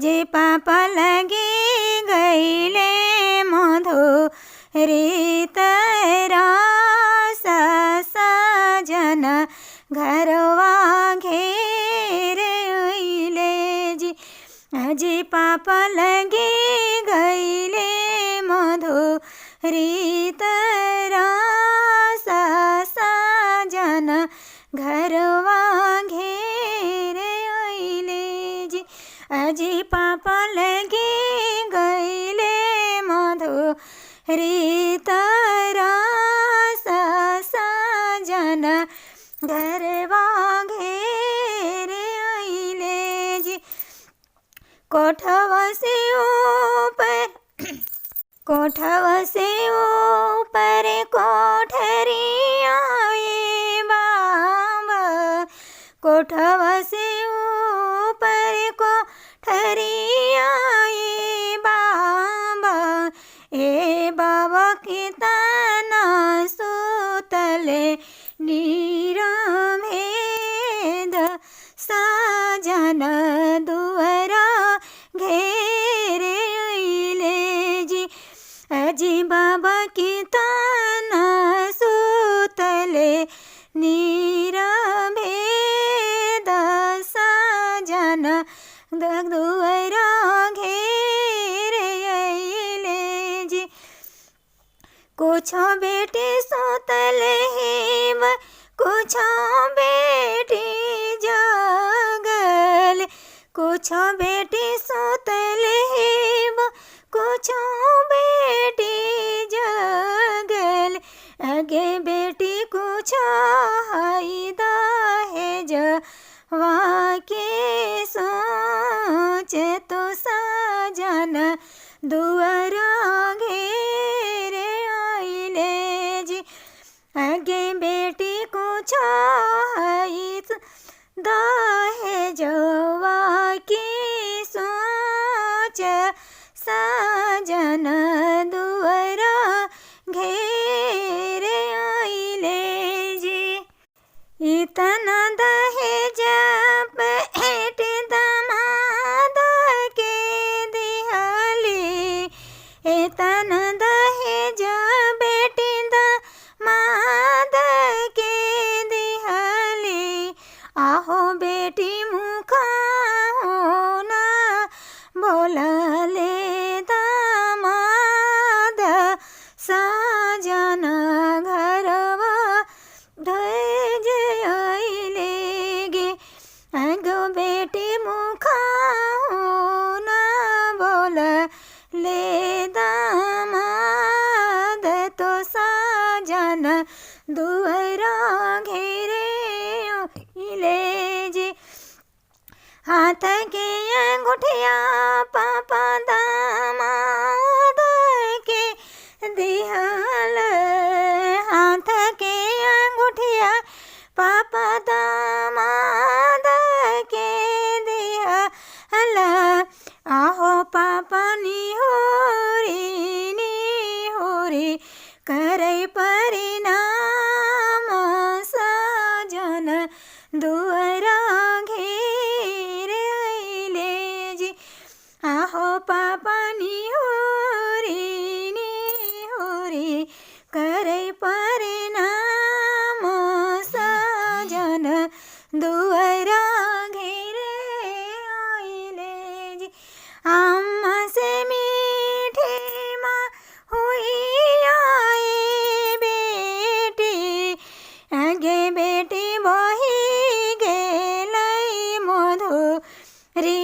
जे पापा लगी गईले मधुरी तरस सजन घरवा घेरे अइले जी। जे पापा लगी गईले मधुरी तरस सजन घरवा घेरे अइले जी। अजी पापा लगी गईले मधुरी तरस सजन घरवा घेरे अइले जी। कोठवा से ऊपर कोठरी आए बाबा। कोठवा से ऊपर कोठरी आए बाबा। ए बाबा कितना सुतले नीरभेद सजन दुअरा घेरे अइले जी। अजी बाबा कितना सुतले नीरभेद सजन दुअरा घेरे अइले जी। कुछ बेटी सुतले हेब कुछ बेटी जगल। कुछ बेटी सुतले हेब कुछ बेटी जगल। आगे बेटी कुछ हाई दहेज वाके सोच तो सजन दुअरा घेरे अइले जी। आगे बेटी कुछ हाई दहेज वाके सोच सजन दुअरा घेरे अइले जी। इतना दहेज भेंट दामाद के दिहली। इतना दहेज बेटी दामाद के दिहली। आहो बेटी मुखा होना बोलले दामाद सजन घरवा ध्वज अइले गे। आगो बेटी मुखा होना बोलले दामाद तो सजन दुअरा घेरे अइले जी। हाथ के अंगूठिया पापा दामाद के दिहल। हाथ के अंगूठिया पापा दामाद के दिहल। आहो पापा निहोरी करे परिणाम सजन दुअरा घेरे अइले जी। आहो पापा निहोरी करे परिणाम सजन दुअरा घेरे अइले जी। अम्मा से मीठी माँ हुई आए बेटी। आगे बेटी बही गेलै मधुरी